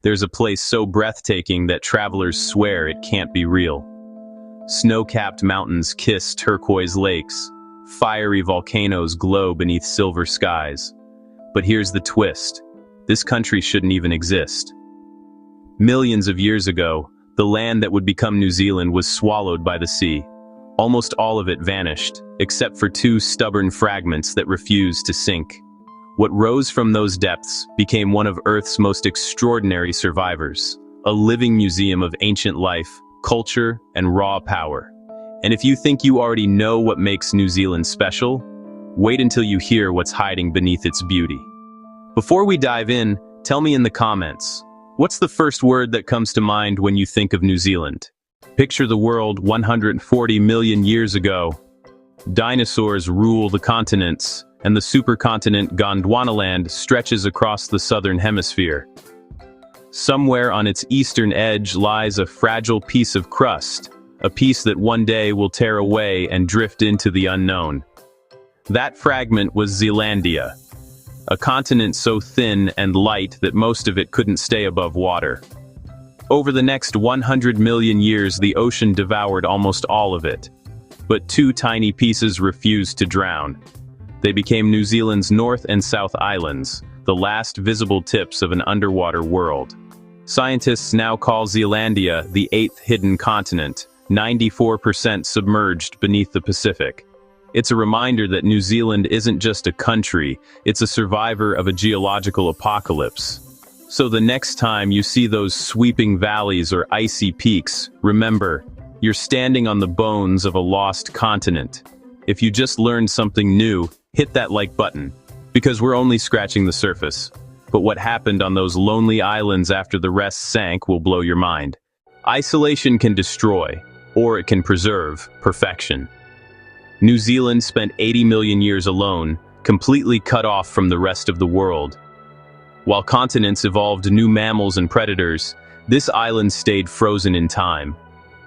there's a place so breathtaking that travelers swear it can't be real. Snow-capped mountains kiss turquoise lakes. Fiery volcanoes glow beneath silver skies. But here's the twist. This country shouldn't even exist. Millions of years ago, the land that would become New Zealand was swallowed by the sea. Almost all of it vanished, except for two stubborn fragments that refused to sink. What rose from those depths became one of Earth's most extraordinary survivors, a living museum of ancient life, culture, and raw power. And if you think you already know what makes New Zealand special, wait until you hear what's hiding beneath its beauty. Before we dive in, tell me in the comments, what's the first word that comes to mind when you think of New Zealand? Picture the world 140 million years ago. Dinosaurs rule the continents, and the supercontinent Gondwanaland stretches across the southern hemisphere. Somewhere on its eastern edge lies a fragile piece of crust, a piece that one day will tear away and drift into the unknown. That fragment was Zealandia, a continent so thin and light that most of it couldn't stay above water. Over the next 100 million years, the ocean devoured almost all of it. But two tiny pieces refused to drown. They became New Zealand's North and South Islands, the last visible tips of an underwater world. Scientists now call Zealandia the eighth hidden continent, 94% submerged beneath the Pacific. It's a reminder that New Zealand isn't just a country, it's a survivor of a geological apocalypse. So the next time you see those sweeping valleys or icy peaks, remember, you're standing on the bones of a lost continent. If you just learned something new, hit that like button, because we're only scratching the surface. But what happened on those lonely islands after the rest sank will blow your mind. Isolation can destroy, or it can preserve, perfection. New Zealand spent 80 million years alone, completely cut off from the rest of the world. While continents evolved new mammals and predators, this island stayed frozen in time.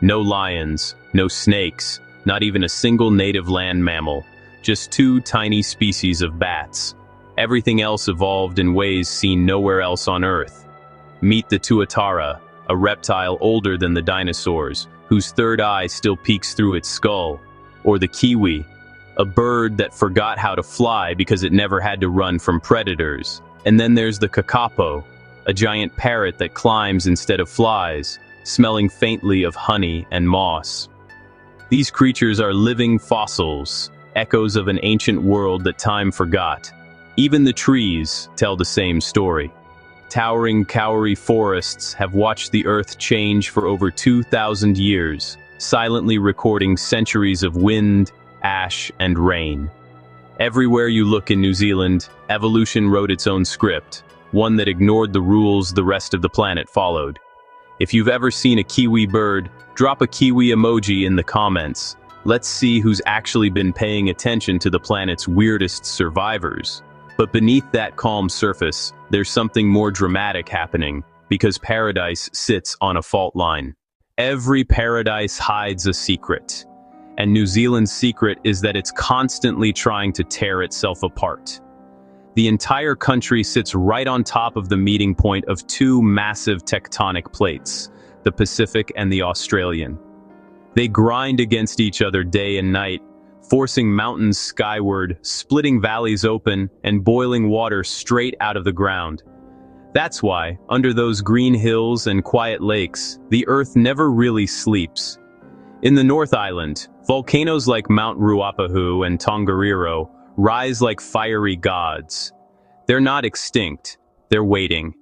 No lions, no snakes, not even a single native land mammal, just two tiny species of bats. Everything else evolved in ways seen nowhere else on Earth. Meet the tuatara, a reptile older than the dinosaurs, whose third eye still peeks through its skull. Or the kiwi, a bird that forgot how to fly because it never had to run from predators. And then there's the kakapo, a giant parrot that climbs instead of flies, smelling faintly of honey and moss. These creatures are living fossils, echoes of an ancient world that time forgot. Even the trees tell the same story. Towering kauri forests have watched the earth change for over 2,000 years, silently recording centuries of wind, ash, and rain. Everywhere you look in New Zealand, evolution wrote its own script, one that ignored the rules the rest of the planet followed. If you've ever seen a kiwi bird, drop a kiwi emoji in the comments. Let's see who's actually been paying attention to the planet's weirdest survivors. But beneath that calm surface, there's something more dramatic happening, because paradise sits on a fault line. Every paradise hides a secret. And New Zealand's secret is that it's constantly trying to tear itself apart. The entire country sits right on top of the meeting point of two massive tectonic plates, the Pacific and the Australian. They grind against each other day and night, forcing mountains skyward, splitting valleys open, and boiling water straight out of the ground. That's why, under those green hills and quiet lakes, the Earth never really sleeps. In the North Island, volcanoes like Mount Ruapahu and Tongariro rise like fiery gods. They're not extinct, they're waiting.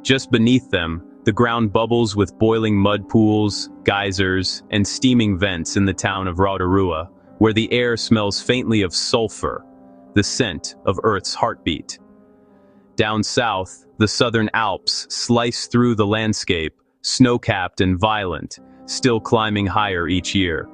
Just beneath them, the ground bubbles with boiling mud pools, geysers, and steaming vents in the town of Rotorua, where the air smells faintly of sulfur, the scent of Earth's heartbeat. Down south, the southern Alps slice through the landscape, snow-capped and violent, still climbing higher each year.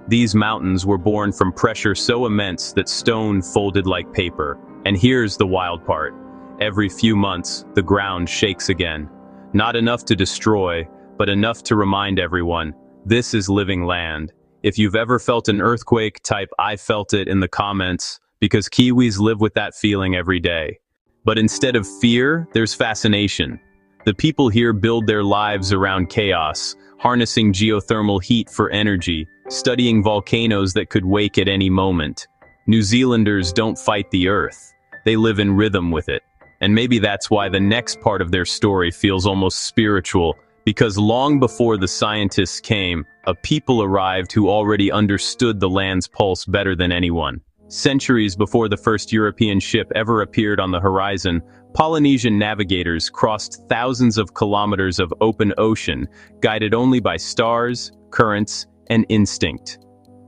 These mountains were born from pressure so immense that stone folded like paper. And here's the wild part. Every few months, the ground shakes again. Not enough to destroy, but enough to remind everyone, this is living land. If you've ever felt an earthquake, type "I felt it" in the comments, because Kiwis live with that feeling every day. But instead of fear, there's fascination. The people here build their lives around chaos, harnessing geothermal heat for energy, studying volcanoes that could wake at any moment. New Zealanders don't fight the earth. They live in rhythm with it. And maybe that's why the next part of their story feels almost spiritual, because long before the scientists came, a people arrived who already understood the land's pulse better than anyone. Centuries before the first European ship ever appeared on the horizon, Polynesian navigators crossed thousands of kilometers of open ocean, guided only by stars, currents, and instinct.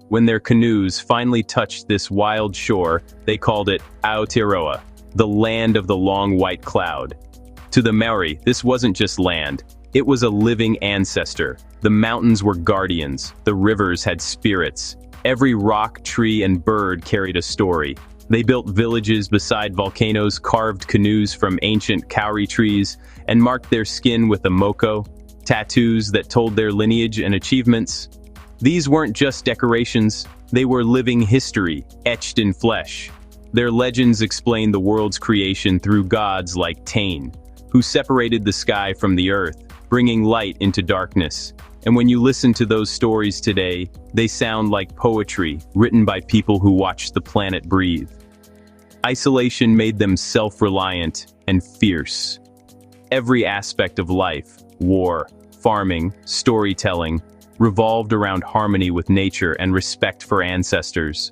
When their canoes finally touched this wild shore, they called it Aotearoa, the land of the long white cloud. To the Maori, this wasn't just land. It was a living ancestor. The mountains were guardians. The rivers had spirits. Every rock, tree, and bird carried a story. They built villages beside volcanoes, carved canoes from ancient kauri trees, and marked their skin with a moko, tattoos that told their lineage and achievements. These weren't just decorations, they were living history, etched in flesh. Their legends explain the world's creation through gods like Tain, who separated the sky from the earth, bringing light into darkness. And when you listen to those stories today, they sound like poetry written by people who watched the planet breathe. Isolation made them self-reliant and fierce. Every aspect of life, war, farming, storytelling, revolved around harmony with nature and respect for ancestors.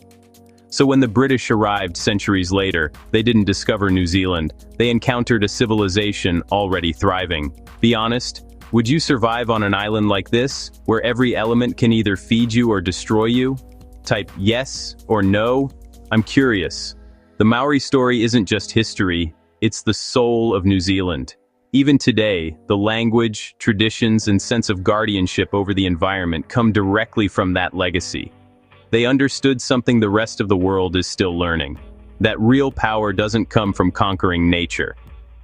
So when the British arrived centuries later, they didn't discover New Zealand. They encountered a civilization already thriving. Be honest, would you survive on an island like this, where every element can either feed you or destroy you? Type yes or no. I'm curious. The Maori story isn't just history, it's the soul of New Zealand. Even today, the language, traditions, and sense of guardianship over the environment come directly from that legacy. They understood something the rest of the world is still learning. That real power doesn't come from conquering nature.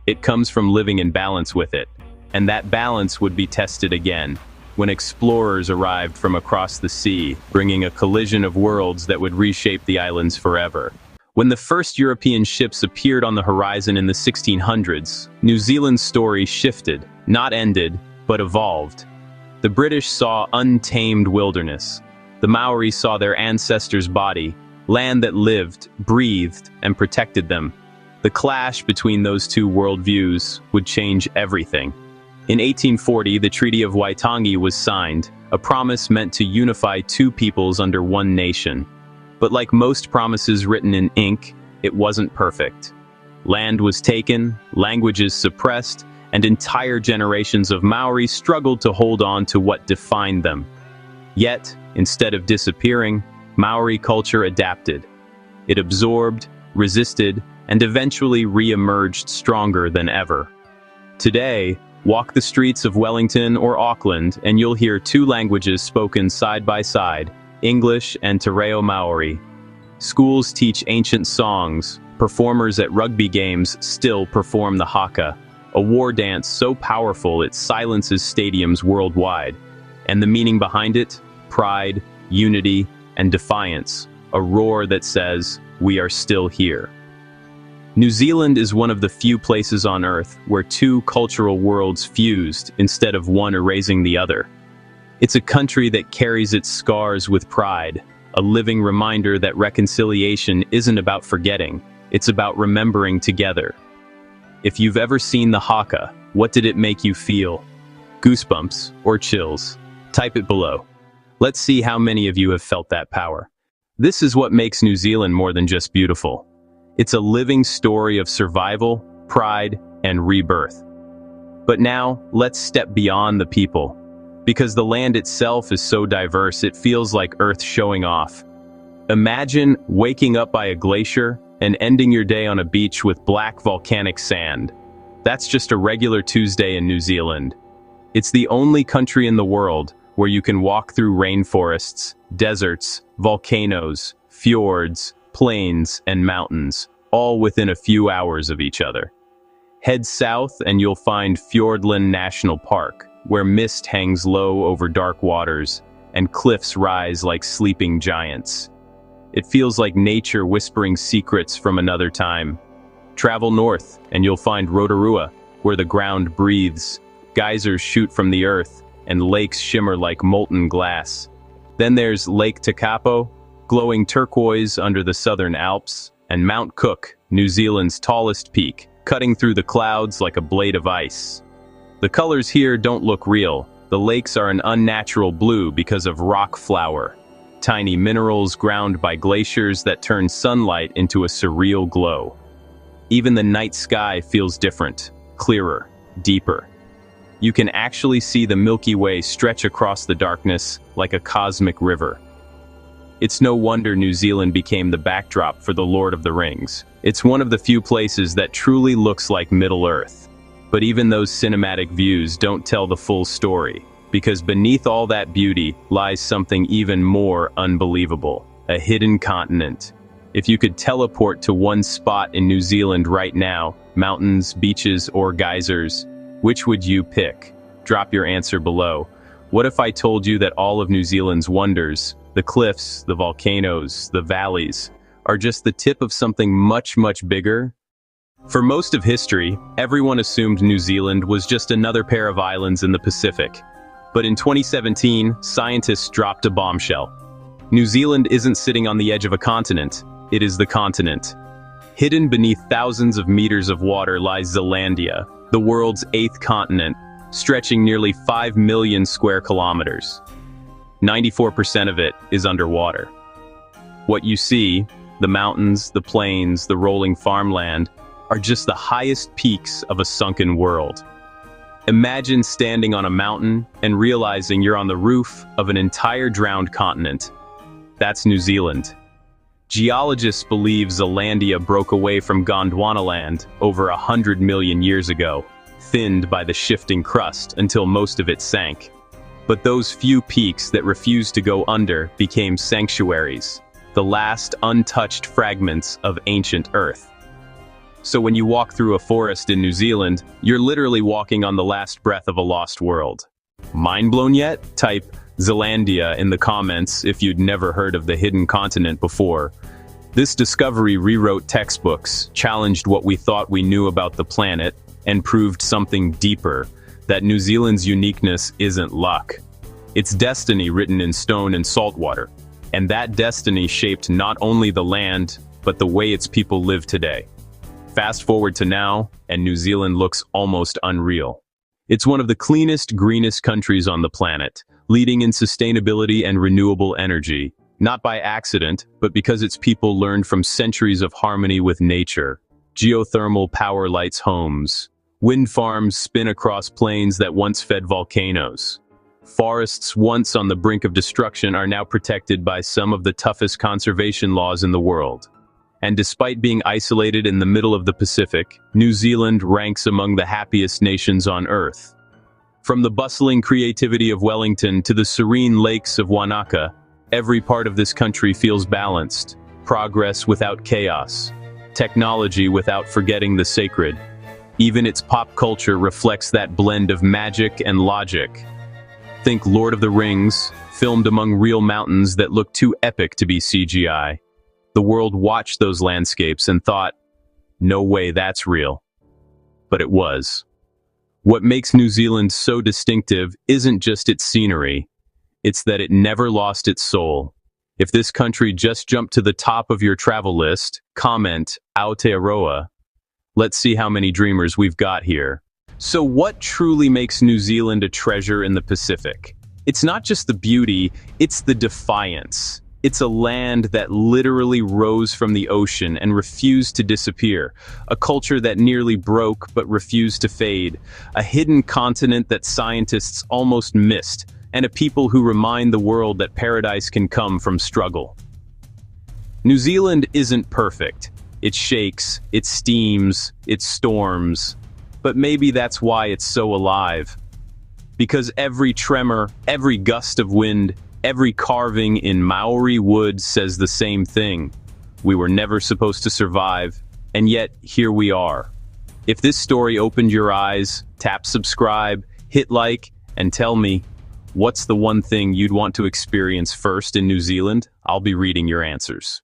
It comes from living in balance with it. And that balance would be tested again, when explorers arrived from across the sea, bringing a collision of worlds that would reshape the islands forever. When the first European ships appeared on the horizon in the 1600s, New Zealand's story shifted, not ended, but evolved. The British saw untamed wilderness. The Maori saw their ancestors' body, land that lived, breathed, and protected them. The clash between those two worldviews would change everything. In 1840, the Treaty of Waitangi was signed, a promise meant to unify two peoples under one nation. But like most promises written in ink, it wasn't perfect. Land was taken, languages suppressed, and entire generations of Maori struggled to hold on to what defined them. Yet, instead of disappearing, Maori culture adapted. It absorbed, resisted, and eventually re-emerged stronger than ever. Today, walk the streets of Wellington or Auckland and you'll hear two languages spoken side by side, English and Te Reo Maori. Schools teach ancient songs, performers at rugby games still perform the haka, a war dance so powerful it silences stadiums worldwide. And the meaning behind it? Pride, unity, and defiance, a roar that says, "We are still here." New Zealand is one of the few places on Earth where two cultural worlds fused instead of one erasing the other. It's a country that carries its scars with pride, a living reminder that reconciliation isn't about forgetting, it's about remembering together. If you've ever seen the haka, what did it make you feel? Goosebumps or chills? Type it below. Let's see how many of you have felt that power. This is what makes New Zealand more than just beautiful. It's a living story of survival, pride, and rebirth. But now, let's step beyond the people. Because the land itself is so diverse, it feels like Earth showing off. Imagine waking up by a glacier and ending your day on a beach with black volcanic sand. That's just a regular Tuesday in New Zealand. It's the only country in the world where you can walk through rainforests, deserts, volcanoes, fjords, plains, and mountains, all within a few hours of each other. Head south and you'll find Fiordland National Park, where mist hangs low over dark waters, and cliffs rise like sleeping giants. It feels like nature whispering secrets from another time. Travel north and you'll find Rotorua, where the ground breathes, geysers shoot from the earth, and lakes shimmer like molten glass. Then there's Lake Tekapo, glowing turquoise under the southern Alps, and Mount Cook, New Zealand's tallest peak, cutting through the clouds like a blade of ice. The colors here don't look real. The lakes are an unnatural blue because of rock flour, tiny minerals ground by glaciers that turn sunlight into a surreal glow. Even the night sky feels different, clearer, deeper. You can actually see the Milky Way stretch across the darkness like a cosmic river. It's no wonder New Zealand became the backdrop for The Lord of the Rings. It's one of the few places that truly looks like Middle-earth. But even those cinematic views don't tell the full story, because beneath all that beauty lies something even more unbelievable, a hidden continent. If you could teleport to one spot in New Zealand right now, mountains, beaches, or geysers, which would you pick? Drop your answer below. What if I told you that all of New Zealand's wonders, the cliffs, the volcanoes, the valleys, are just the tip of something much, much bigger? For most of history, everyone assumed New Zealand was just another pair of islands in the Pacific. But in 2017, scientists dropped a bombshell. New Zealand isn't sitting on the edge of a continent, it is the continent. Hidden beneath thousands of meters of water lies Zealandia, the world's 8th continent, stretching nearly 5 million square kilometers. 94% of it is underwater. What you see, the mountains, the plains, the rolling farmland, are just the highest peaks of a sunken world. Imagine standing on a mountain and realizing you're on the roof of an entire drowned continent. That's New Zealand. Geologists believe Zealandia broke away from Gondwanaland over 100 million years ago, thinned by the shifting crust until most of it sank. But those few peaks that refused to go under became sanctuaries, the last untouched fragments of ancient Earth. So when you walk through a forest in New Zealand, you're literally walking on the last breath of a lost world. Mind blown yet? Type Zealandia in the comments if you'd never heard of the hidden continent before. This discovery rewrote textbooks, challenged what we thought we knew about the planet, and proved something deeper, that New Zealand's uniqueness isn't luck. It's destiny written in stone and saltwater, and that destiny shaped not only the land, but the way its people live today. Fast forward to now, and New Zealand looks almost unreal. It's one of the cleanest, greenest countries on the planet, leading in sustainability and renewable energy, not by accident, but because its people learned from centuries of harmony with nature. Geothermal power lights homes. Wind farms spin across plains that once fed volcanoes. Forests once on the brink of destruction are now protected by some of the toughest conservation laws in the world. And despite being isolated in the middle of the Pacific, New Zealand ranks among the happiest nations on Earth. From the bustling creativity of Wellington to the serene lakes of Wanaka, every part of this country feels balanced. Progress without chaos. Technology without forgetting the sacred. Even its pop culture reflects that blend of magic and logic. Think Lord of the Rings, filmed among real mountains that look too epic to be CGI. The world watched those landscapes and thought, no way that's real. But it was. What makes New Zealand so distinctive isn't just its scenery, it's that it never lost its soul. If this country just jumped to the top of your travel list, comment Aotearoa. Let's see how many dreamers we've got here. So what truly makes New Zealand a treasure in the Pacific? It's not just the beauty, it's the defiance. It's a land that literally rose from the ocean and refused to disappear, a culture that nearly broke but refused to fade, a hidden continent that scientists almost missed, and a people who remind the world that paradise can come from struggle. New Zealand isn't perfect. It shakes, it steams, it storms, but maybe that's why it's so alive. Because every tremor, every gust of wind, every carving in Maori wood says the same thing. We were never supposed to survive, and yet here we are. If this story opened your eyes, tap subscribe, hit like, and tell me, what's the one thing you'd want to experience first in New Zealand? I'll be reading your answers.